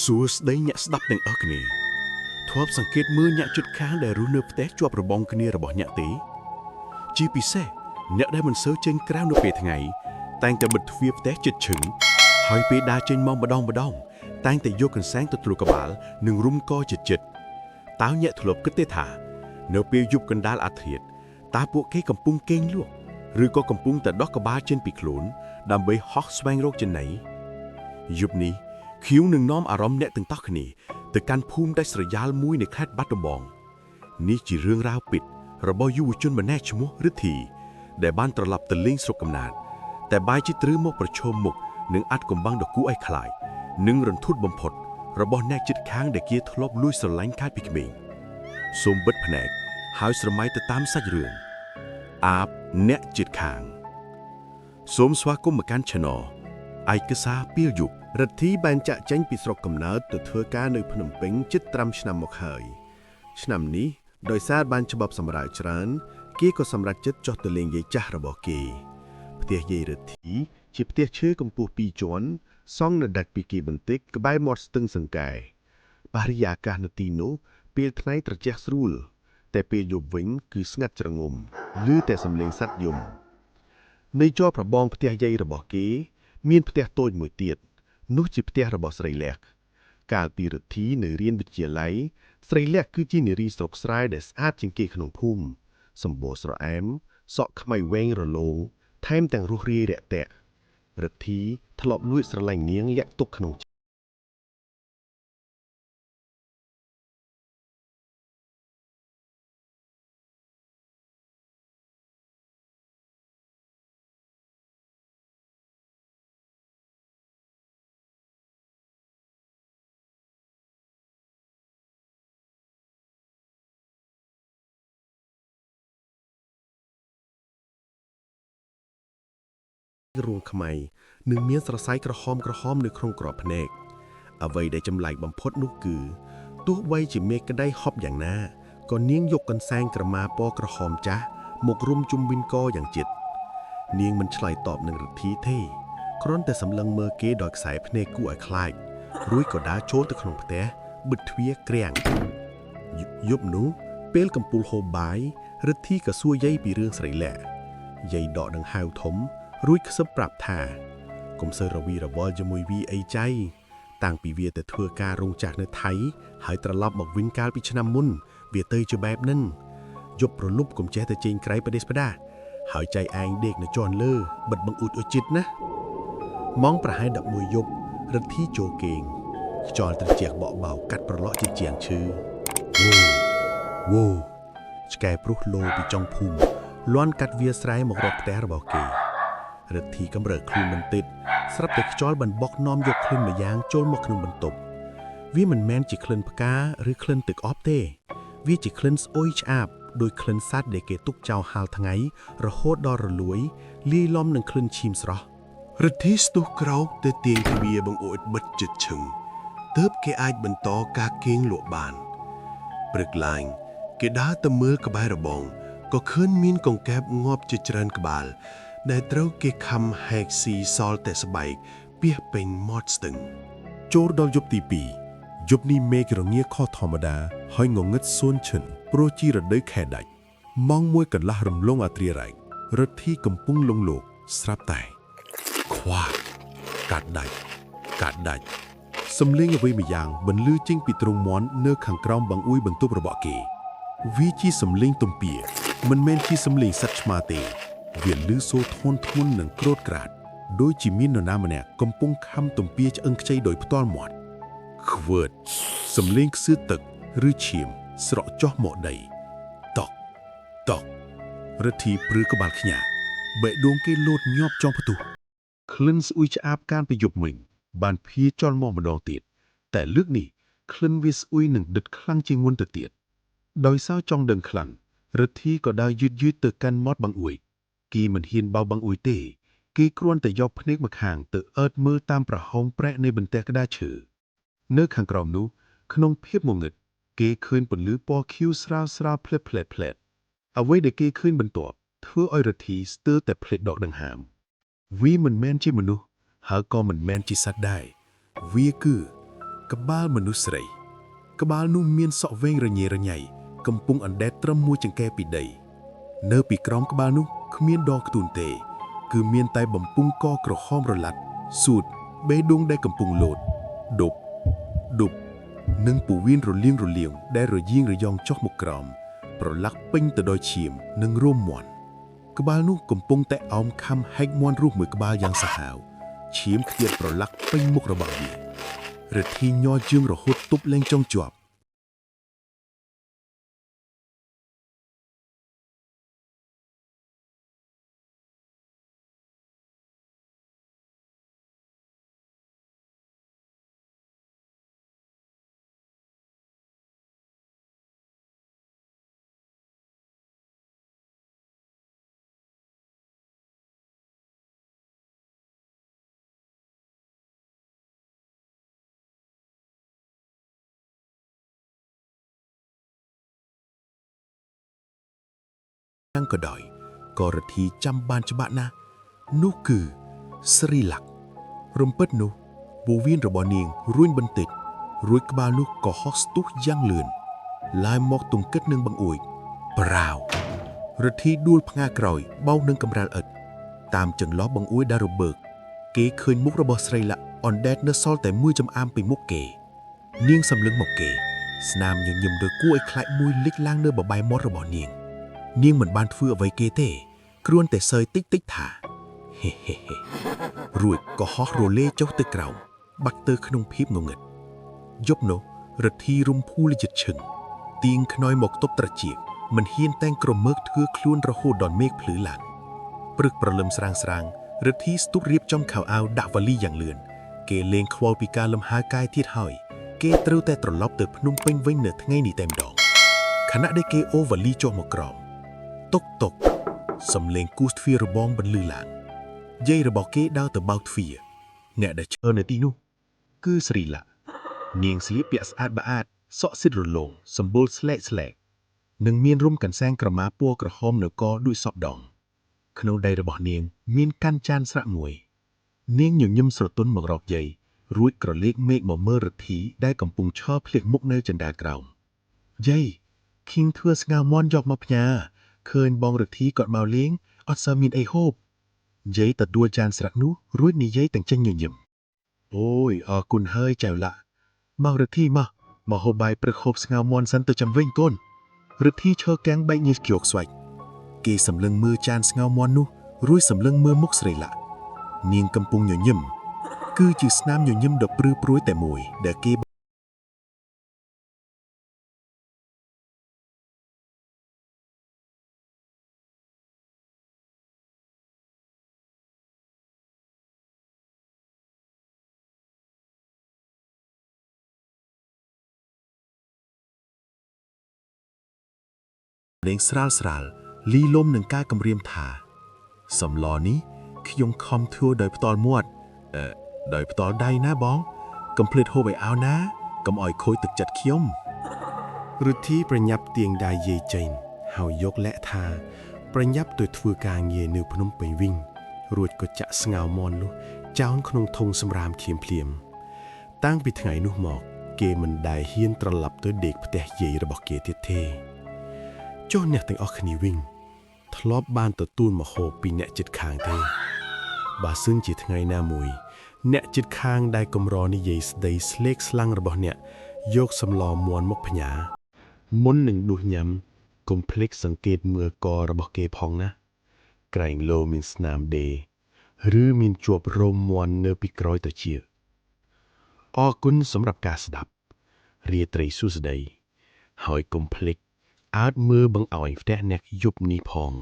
សួស្ដីអ្នកស្ដាប់ទាំងអស់គ្នាធ្លាប់សង្កេតមើលអ្នកជិតខាងដែលរស់នៅផ្ទះជាប់របងគ្នារបស់អ្នកទេជាពិសេសអ្នកដែលមិនសូវចេញក្រៅនៅពេលថ្ងៃតែងតែបិទទ្វារផ្ទះជិតឈឹងហើយពេលដើរចេញមកម្ដងតែងតែយកកន្សែងទៅធ្លុះក្បាលនិងរុំកជិតតើអ្នកធ្លាប់គិតទេថានៅពេលយប់កណ្ដាលអាធ្រាត្រតើពួកគេកំពុងគេងលក់ឬក៏កំពុងតែដោះក្បាលចេញពីខ្លួនដើម្បីហោះស្វែងរកចំណីយប់នេះខៀវនឹងនាំអារម្មណ៍អ្នកទាំងអស់គ្នាទៅកាន់ភូមិដាច់ស្រយាលមួយនៃខេត្តបាត់ដំបងនេះជារឿងរ៉ាវពិតរបស់យុវជនម្នាក់ឈ្មោះរិទ្ធីដែលបានត្រឡប់ទៅលេងស្រុកកំណើតតែបែរជាត្រូវមកប្រឈមមុខនឹងអាត់កំបាំងដ៏គួរឲ្យខ្លាចនិងរន្ធត់បំផុតរបស់អ្នកជិតខាងដែលគេធ្លាប់លួចស្រឡាញ់កាលពីក្មេងសូមបិទភ្នែកហើយស្រមៃទៅតាមសាច់រឿងអាបអ្នកជិតខាងសូមស្វាគមន៍មកកាន់ Channel ឯកសារពីលយុគរិទ្ធីបានចាក់ចេញពីស្រុកកំណើតទៅធ្វើការនៅភ្នំពេញជិត5ឆ្នាំមកហើយឆ្នាំនេះដោយសារបានច្បាប់សម្រាលច្រើនគេក៏សម្រេចចិត្តចុះទៅលេងយាយចាស់របស់គេផ្ទះយាយរិទ្ធីជាផ្ទះឈើកម្ពស់2ជាន់សង់នៅដាច់ពីគេបន្តិចក្បែរមាត់ស្ទឹងសង្កែបរិយាកាសនៅទីនោះពេលថ្ងៃត្រជាក់ស្រួលតែពេលយប់វិញគឺស្ងាត់ជ្រងំឮតែសំឡេងសត្វយំនៅជាប់របងផ្ទះយាយរបស់គេមានផ្ទះតូចមួយទៀតនោះជាផ្ទះរបស់ស្រីលក្ខកាលពីរិទ្ធីនៅរៀនវិទ្យាល័យស្រីលក្ខគឺជានារីស្រុកស្រែដែលស្អាតជាងគេក្នុងភូមិសម្បូរស្រអែមសក់ខ្មៅវែងរលោងថែមទាំងរស់រាយរាក់ទាក់រិទ្ធីធ្លាប់លួចស្រឡាញ់នាងលាក់ទុកក្នុងរូងខ្មៅនិងមានស្រសៃក្រហមនៅក្នុងក្របភ្នែកអ្វីដែលចម្លែកបំផុតនោះគឺទោះបីជាមេឃក្តីហប់យ៉ាងណាក៏នាងយកកន្សែងក្រមាពណ៌ក្រហមចាស់មករុំជុំវិញកយ៉ាងជិតនាងមិនឆ្លើយតបនឹងរិទ្ធីទេគ្រាន់តែសម្លឹងមើលគេដោយខ្សែភ្នែកគួរឲ្យខ្លាចរួចក៏ដើរចូលទៅក្នុងផ្ទះបិទទ្វារក្រាំងយប់នោះពេលកំពុងហូបបាយរិទ្ធីក៏សួរយាយពីរឿងស្រីលក្ខយាយដកដង្ហៅធំរួចខ្សឹបប្រាប់ថាកុំសូវរវីរវល់ជាមួយវាអីចៃតាំងពីវាទៅធ្វើការរោងចក្រនៅថៃហើយត្រឡប់មកវិញកាលពីឆ្នាំមុនវាទៅជាបែបហ្នឹងយប់ប្រលប់កុំចេះតែចេញក្រៃប្រទេសផ្ដាហើយចៃឯងដេកនៅជាន់លើបិទបង្អួចអុជិតណាម៉ោងប្រហែល11យប់រិទ្ធីចូលគេងខ្យល់ត្រជាក់បក់បោកកាត់ប្រឡក់ជាជាងឈឺវ៉ូឆ្កែព្រុសលោពីចុងភូមិលាន់កាត់វាស្រែមករកផ្ទះរបស់គេរិទ្ធីកំរើកខ្លួនបន្តិចស្រាប់តែខ្យល់បានបក់នាំយកក្លិនម្យ៉ាងចូលមកក្នុងបន្ទប់វាមិនមែនជាក្លិនផ្កាឬក្លិនទឹកអប់ទេវាជាក្លិនស្អុយឆ្អាបដោយក្លិនសត្វដែលគេទុកចោលហាលថ្ងៃរហូតដល់រលួយលាយឡំនឹងក្លិនឈាមស្រស់រិទ្ធីស្ទុះក្រោកទៅទាញទ្វារបង្អួចបិទជិតឈឹងទើបគេអាចបន្តការគេងលក់បានព្រឹកឡើងគេដើរទៅមើលក្បែររបងក៏ឃើញមានកង្កែបងាប់ជាច្រើនក្បាលដែលត្រូវគេខំហែកស៊ីសល់តែស្បែកពាសពេញមាត់ស្ទឹងចូលដល់យប់ទី2យប់នេះមេឃរងាខុសធម្មតាហើយងងឹតសួនឈិនព្រោះជារដូវខែដាច់ម៉ោង1កន្លះរំលងអាត្រារ៉ែករិទ្ធីកំពុងលងលោកស្រាប់តែខ្វាកាត់ដាច់សំឡេងអ្វីម្យ៉ាងបន្លឺចេញពីទ្រូងមាន់នៅខាងក្រោមបង្អួយបន្ទប់របស់គេវាជាសំឡេងទំពាមិនមែនជាសំឡេងសត្វឆ្មាទេវាលឺសូរធ្ងន់និងក្រោតក្រាតដូចជាមាននរណាម្នាក់កំពុងខំទំពាឆ្អឹងខ្ចីដោយផ្ទាល់មាត់ខ្វើតសំឡេងខ្សឺទឹកឬឈាមស្រក់ចុះមកដីតក់រិទ្ធីព្រឺក្បាលខ្ញាបេះដូងគេលោតញាប់ចង់ផ្ទុះក្លិនស្អុយឆ្អាបកានពីយប់មិញបានភៀចលមកម្ដងទៀតតែលើកនេះក្លិនវាស្អុយនឹងដិតខ្លាំងជាងមុនទៅទៀតដោយសារចង់ដឹងខ្លាំងរិទ្ធីក៏ដើរយឺតទៅកាន់មាត់បង្អួយគេមិនហ៊ានបោបង្អួយទេគេគ្រាន់តែយកភ្នែកម្ខាងទៅអើតមើលតាមប្រហោងប្រែកនៃបន្ទះក្តារឈើនៅខាងក្រោមនោះក្នុងភាពងងឹតគេឃើញពន្លឺពណ៌ខៀវស្រាលផ្លែតអ្វីដែលគេឃើញបន្ទាប់ធ្វើឲ្យរិទ្ធីស្ទើរតែភ្លេចដកដង្ហើមវាមិនមែនជាមនុស្សហើយក៏មិនមែនជាសត្វដែរវាគឺ ក្បាលមនុស្សស្រីក្បាលនោះមានសក់វែងរញ៉េរញ៉ៃកំពុងអណ្ដែតត្រឹមមួយចង្កេះពីដីនៅពីក្រោមក្បាលនោះគ្មានដងខ្ទួនទេគឺមានតែបំពង់កក្រហមរឡាត់សួតបេះដូងដែលកំពុងលោតដប់ដប់និងពវៀនរលៀងដែលរយាងរយ៉ងចុះមកក្រោមប្រឡាក់ពេញទៅដោយឈាមនិងរោមមាន់ក្បាលនោះកំពុងតែអោមខំហែកមាន់រស់មួយក្បាលយ៉ាងសាហាវឈាមខ្ទាតប្រឡាក់ពេញមុខរបស់វារទ្ធីញ័រជើងរហូតទប់លែងចុងជាប់យ៉ាងក៏ដោយក៏រទ្ធីចាំបានច្បាស់ណាស់នោះគឺស្រីលក្ខណ៍រំពេចនោះពវៀនរបស់នាងរួញបន្តិចរួចក្បាលនោះក៏ហោះស្ទុះយ៉ាងលឿនឡាយមកទង្គិតនឹងបង្អួចប្រាវរទ្ធីដួលផ្ងាក្រោយបោកនឹងកម្រាលឥតតាមចន្លោះបង្អួចដែលរបើកគេឃើញមុខរបស់ស្រីលក្ខណ៍អណ្ដែតនៅសល់តែមួយចំអាមពីមុខគេនាងសម្លឹងមកគេស្នាមញញឹមឬគួរឲ្យខ្លាចមួយលិចឡើងនៅបបាយមាត់របស់នាងមិនបានធ្វើអ្វីគេទេគ្រាន់តែសើចតិចថាហេហេហេរួចក៏ហោះរលេចុះទៅក្រោមបាក់ទៅក្នុងភាពងងឹតយប់នោះរទ្ធីរំភូលជិតឈឹងទៀងខ្នើយមកទប់ត្រចៀកមិនហ៊ានតែងក្រមើកធ្វើខ្លួនរហូតដល់មេឃភ្លឺឡើងព្រឹកព្រលឹមស្រាងរទ្ធីស្ទុះរៀបចំខោអាវដាក់វ៉ាលីយ៉ាងលឿនគេលេងខ្វល់ពីការលំហើកាយទៀតហើយគេត្រូវតែត្រឡប់ទៅភ្នំពេញវិញនៅថ្ងៃនេះតែម្ដងខណៈដែលគេអូវ៉ាលីចុះមកក្រោមតុកសំលេងគូសទ្វាររបងបន្លឺឡើងយាយរបស់គេដើរទៅបើកទ្វារអ្នកដែលឈរនៅទីនោះគឺស្រីលក្ខណ៍នាងស្លៀកពាក់ស្អាតបាអាតសក់សិតរលោងសម្បុរស្លែកនិងមានរុំកន្សែងក្រមាពណ៌ក្រហមនៅកដូចសពដងក្នុងដៃរបស់នាងមានកាន់ចានស្រាក់មួយនាងញញឹមស្រទន់មករកយាយរួចក្រឡេកមេឃមកមើលរទ្ធីដែលកំពុងឈរភ្លៀកមុខនៅចន្ទាក្រោមយាយឃីងធ្វើស្ងោរមាន់យកមកផ្ញើឃើញបងរទ្ធីគាត់មកលេងអត់សូវមានអីហូបយាយទទួលចានស្រាក់នោះរួចនិយាយទាំងចេញញញឹមអូយអរគុណហើយចៅឡាមករទ្ធីមកហូបបាយព្រឹកហូបស្ងោរមាន់សិនទៅចាំវិញកូនរទ្ធីឈរកាំងបែកញើសគៀកស្វាច់គេសម្លឹងមើលចានស្ងោរមាន់នោះរួចសម្លឹងមើលមុខស្រីលក្ខណ៍នាងកំពុងញញឹមគឺជាស្នាមញញឹមដ៏ព្រឺព្រួយតែមួយដែលគេលេងស្រាលលីលំនឹងការគម្រាមថាសំឡនេះខ្ញុំខំធ្វើដោយផ្ទាល់មាត់ដោយផ្ទាល់ដៃណាបងកុំភ្លេចហូបឲ្យអោណាកុំឲ្យខូចទឹកចិត្តខ្ញុំរទ្ធីប្រញាប់ទាញដៃយាយចេញហើយយកលែកថាប្រញាប់ទៅធ្វើការងារនៅភ្នំពេញវិញរួចក៏ចាក់ស្ងោរមាន់នោះចោលក្នុងធុងសម្រាមភ្លាមតាំងពីថ្ងៃនោះមកគេមិនដែលហ៊ានត្រឡប់ទៅដេកផ្ទះយាយរបស់គេទៀតទេចុះអ្នកទាំងអស់គ្នាវិញធ្លាប់បានទទួលម្ហូបពីអ្នកជិតខាងទេបើសិនជាថ្ងៃណាមួយអ្នកជិតខាងដែលកំរនិយាយស្ដីស្លេកស្លាំងរបស់អ្នកយកសម្លមាន់មកផ្ញើមុននឹងដួសញ៉ាំកុំភ្លេចសង្កេតមើលករបស់គេផងណាក្រែងលោមានស្នាមដេឬមានជាប់រោមមាន់នៅពីក្រោយត្រចៀកអរគុណសម្រាប់ការស្ដាប់រាត្រីសួស្ដីហើយកុំភ្លេចអើតមើលបង្អោយផ្ទះអ្នកយប់នេះផង